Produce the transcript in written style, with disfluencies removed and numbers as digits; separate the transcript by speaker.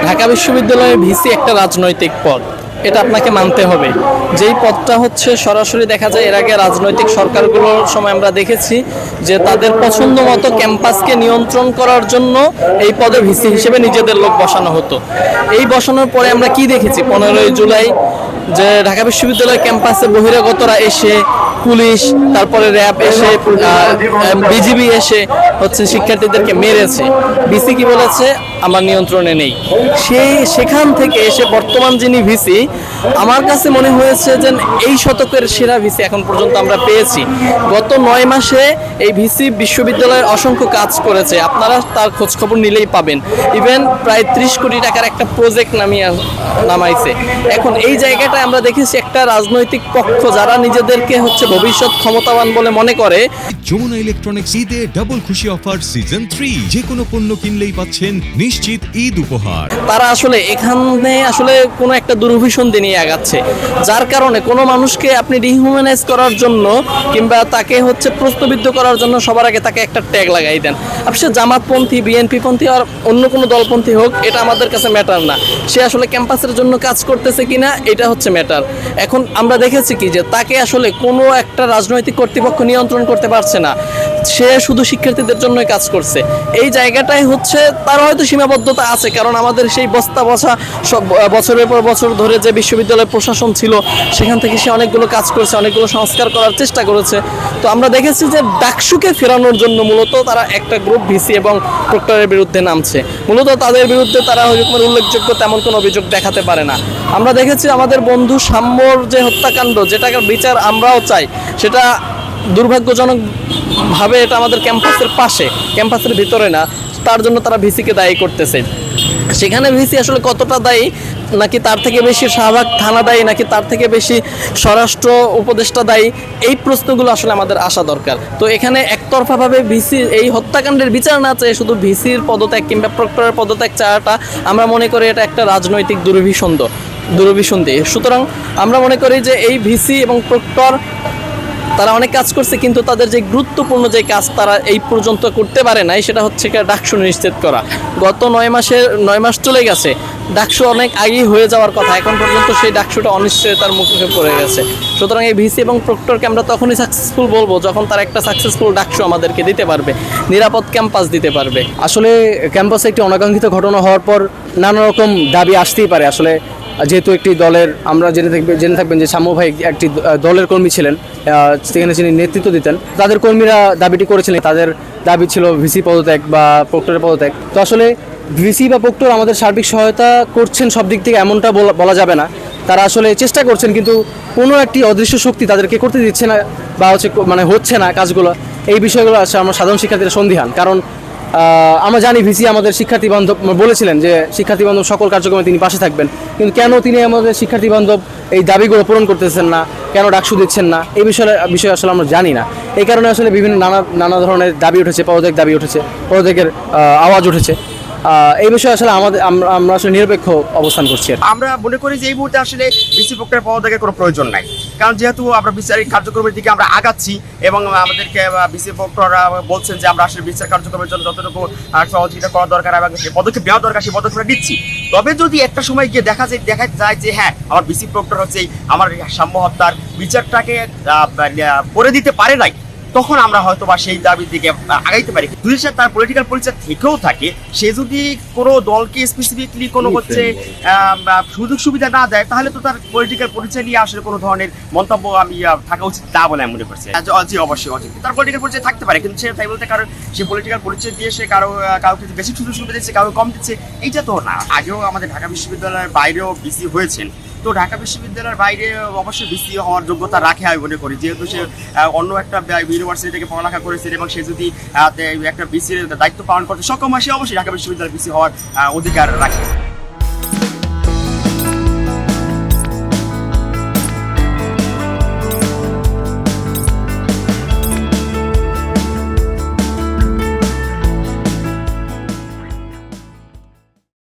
Speaker 1: ঢাকা বিশ্ববিদ্যালয়ের ভিসি একটা রাজনৈতিক পদ, এটা আপনাকে মানতে হবে। যেই পদটা হচ্ছে সরাসরি দেখা যায় এর আগে রাজনৈতিক সরকারগুলোর সময় আমরা দেখেছি যে তাদের পছন্দ মতো ক্যাম্পাসকে নিয়ন্ত্রণ করার জন্য এই পদে ভিসি হিসেবে নিজেদের লোক বসানো হতো। এই বসানোর পরে আমরা কি দেখেছি, 15ই জুলাই যে ঢাকা বিশ্ববিদ্যালয় ক্যাম্পাসে বহিরাগতরা এসে, পুলিশ, তারপরে র্যাব এসে, বিজিবি এসে হচ্ছে শিক্ষার্থীদেরকে মেরেছে। ভিসি কি বলেছে, আমার নিয়ন্ত্রণে নেই। সেখান থেকে এসে বর্তমান যিনি ভিসি, আমার কাছে মনে হয়েছে যে এই শতকের সেরা ভিসি এখন পর্যন্ত আমরা পেয়েছি। গত 9 মাসে এই ভিসি বিশ্ববিদ্যালয়ের অসংখ্য কাজ করেছে, আপনারা তার খোঁজখবর নিলেই পাবেন। ইভেন প্রায় 30 কোটি টাকার একটা প্রজেক্ট নামাইছে। এখন এই জায়গাটায় আমরা দেখেছি একটা রাজনৈতিক পক্ষ যারা নিজেদেরকে হচ্ছে ভবিষ্যৎ ক্ষমতাবান বলে মনে করে।
Speaker 2: যমুনা ইলেকট্রনিক্স ঈদে ডাবল খুশি অফার সিজন 3, যে কোনো পণ্য কিনলেই পাচ্ছেন নিশ্চিত ঈদ উপহার।
Speaker 1: তারা আসলে এখানে কোনো একটা দুরভিসন্ধি নিয়ে আগাচ্ছে, যার কারণে কোনো মানুষকে আপনি ডিহিউম্যানাইজ করার জন্য কিংবা তাকে হচ্ছে প্রশ্নবিদ্ধ করার জন্য সবার আগে তাকে একটা ট্যাগ লাগাই দেন। আপনি সে জামাতপন্থী, বিএনপিপন্থী আর অন্য কোনো দলপন্থী হোক, এটা আমাদের কাছে ম্যাটার না। সে আসলে ক্যাম্পাসের জন্য কাজ করতেছে কিনা, এটা হচ্ছে ম্যাটার। এখন আমরা দেখেছি কি যে তাকে আসলে কোনো একটা রাজনৈতিক কর্তৃপক্ষ নিয়ন্ত্রণ করতে পারছে না, সে শুধু শিক্ষার্থীদের জন্যই কাজ করছে। এই জায়গাটাই হচ্ছে তার হয়তো সীমাবদ্ধতা আছে, কারণ আমাদের সেই বস্তা বসা সব বছরের পর বছর ধরে যে বিশ্ববিদ্যালয় প্রশাসন ছিল, সেখান থেকে সে অনেকগুলো কাজ করেছে, অনেকগুলো সংস্কার করার চেষ্টা করেছে। তো আমরা দেখেছি যে ডাকসুকে ফেরানোর জন্য মূলত তারা একটা গ্রুপ ভিসি এবং প্রক্টরের বিরুদ্ধে নামছে। মূলত তাদের বিরুদ্ধে তারা ওইরকম উল্লেখযোগ্য তেমন কোনো অভিযোগ দেখাতে পারে না। আমরা দেখেছি আমাদের বন্ধু সাম্যর যে হত্যাকাণ্ড, যেটার বিচার আমরাও চাই, সেটা দুর্ভাগ্যজনকভাবে এটা আমাদের ক্যাম্পাসের পাশে, ক্যাম্পাসের ভিতরে না, তার জন্য তারা ভিসিকে দায়ী করতেছে। সেখানে ভিসি আসলে কতটা দায়ী, নাকি তার থেকে বেশি শাহবাগ থানা দায়ী, নাকি তার থেকে বেশি স্বরাষ্ট্র উপদেষ্টা দায়ী, এই প্রশ্নগুলো আসলে আমাদের আসা দরকার। তো এখানে একতরফাভাবে ভিসি এই হত্যাকাণ্ডের বিচার না চেয়ে শুধু ভিসির পদত্যাগ কিংবা প্রক্টরের পদত্যাগ চাওয়াটা আমরা মনে করি এটা একটা রাজনৈতিক দুরভিসন্ধি। সুতরাং আমরা মনে করি যে এই ভিসি এবং প্রক্টর তারা অনেক কাজ করছে, কিন্তু তাদের যে গুরুত্বপূর্ণ যে কাজ তারা এই পর্যন্ত করতে পারে নাই, সেটা হচ্ছে ডাকসু নিশ্চিত করা। গত 9 মাস চলে গেছে, ডাকসু অনেক আগেই হয়ে যাওয়ার কথা, এখন পর্যন্ত সেই ডাকসুটা অনিশ্চয়তার মুখে পড়ে গেছে। সুতরাং এই ভিসি এবং প্রক্টরকে আমরা তখনই সাকসেসফুল বলবো যখন তারা একটা সাকসেসফুল ডাকসু আমাদেরকে দিতে পারবে, নিরাপদ ক্যাম্পাস দিতে পারবে।
Speaker 3: আসলে ক্যাম্পাসে একটি অনাকাঙ্ক্ষিত ঘটনা হওয়ার পর নানা রকম দাবি আসতেই পারে। আসলে যেহেতু একটি দলের, আমরা জেনে থাকবেন যে সাম্য ভাই একটি দলের কর্মী ছিলেন, সেখানে তিনি নেতৃত্ব দিতেন। তাদের কর্মীরা দাবিটি করেছিলেন, তাদের দাবি ছিল ভিসি পদত্যাগ বা প্রক্টরের পদত্যাগ। তো আসলে ভিসি বা প্রক্টর আমাদের সার্বিক সহায়তা করছেন সব দিক থেকে, এমনটা বলা যাবে না। তারা আসলে চেষ্টা করছেন, কিন্তু কোনো একটি অদৃশ্য শক্তি তাদেরকে করতে দিচ্ছে না, বা হচ্ছে না কাজগুলো। এই বিষয়গুলো আসলে আমরা সাধারণ শিক্ষার্থীরা সন্দিহান। কারণ আমরা জানি ভিসি আমাদের শিক্ষার্থী বান্ধব, বলেছিলেন যে শিক্ষার্থী বান্ধব সকল কার্যক্রমে তিনি পাশে থাকবেন, কিন্তু কেন তিনি আমাদের শিক্ষার্থী বান্ধব এই দাবিগুলো পূরণ করতেছেন না, কেন ডাকসু দিচ্ছেন না, এই বিষয়ে আসলে আমরা জানি না। এই কারণে আসলে বিভিন্ন নানা ধরনের দাবি উঠেছে, পদত্যাগের আওয়াজ উঠেছে। এই বিষয়ে আসলে আমরা আসলে নিরপেক্ষ অবস্থান করছি।
Speaker 4: আমরা মনে করি যে এই মুহূর্তে আসলে ভিসি প্রক্টরের পদত্যাগের কোনো প্রয়োজন নাই, কারণ যেহেতু আমরা বিচারিক কার্যক্রমের দিকে আমরা আগাচ্ছি এবং আমাদেরকে ভিসি প্রক্টররা বলছেন যে আমরা আসলে বিচার কার্যক্রমের জন্য যতটুকু সহযোগিতা করা দরকার এবং পদক্ষেপ নেওয়া দরকার সেই পদক্ষেপটা দিচ্ছি। তবে যদি একটা সময় গিয়ে দেখা যায় যে হ্যাঁ, আমার ভিসি প্রক্টর হচ্ছে আমার সাম্য হত্যার বিচারটাকে করে দিতে পারে নাই, তখন আমরা হয়তো বা সেই দাবির দিকে আগাইতে পারি। যদি সে তার পলিটিক্যাল পরিচয় থেকেও থাকে, সে যদি কোনো দলকে স্পেসিফিকলি কোনো সুযোগ সুবিধা না দেয়, তাহলে তো তার পলিটিক্যাল পরিচয় নিয়ে আসলে কোনো ধরনের মন্তব্য আমি থাকা উচিত না বলে আমি মনে করছি। জি, অবশ্যই তার পলিটিক্যাল পরিচয় থাকতে পারে, কিন্তু সে তাই বলতে কারণ সে পলিটিক্যাল পরিচয় দিয়ে সে কাউকে বেশি সুযোগ সুবিধা দিচ্ছে, কাউকে কম দিচ্ছে, এইটা তো না। আগেও আমাদের ঢাকা বিশ্ববিদ্যালয়ের বাইরেও ভিসি হয়েছেন, তো ঢাকা বিশ্ববিদ্যালয়ের বাইরে অবশ্যই ভিসি হওয়ার যোগ্যতা রাখে আমি মনে করি, যেহেতু সে অন্য একটা ইউনিভার্সিটি থেকে পড়ালেখা করেছেন এবং সে যদি একটা ভিসির দায়িত্ব পালন করতে সক্ষম হয়, সে অবশ্যই ঢাকা বিশ্ববিদ্যালয়ের ভিসি হওয়ার অধিকার রাখে।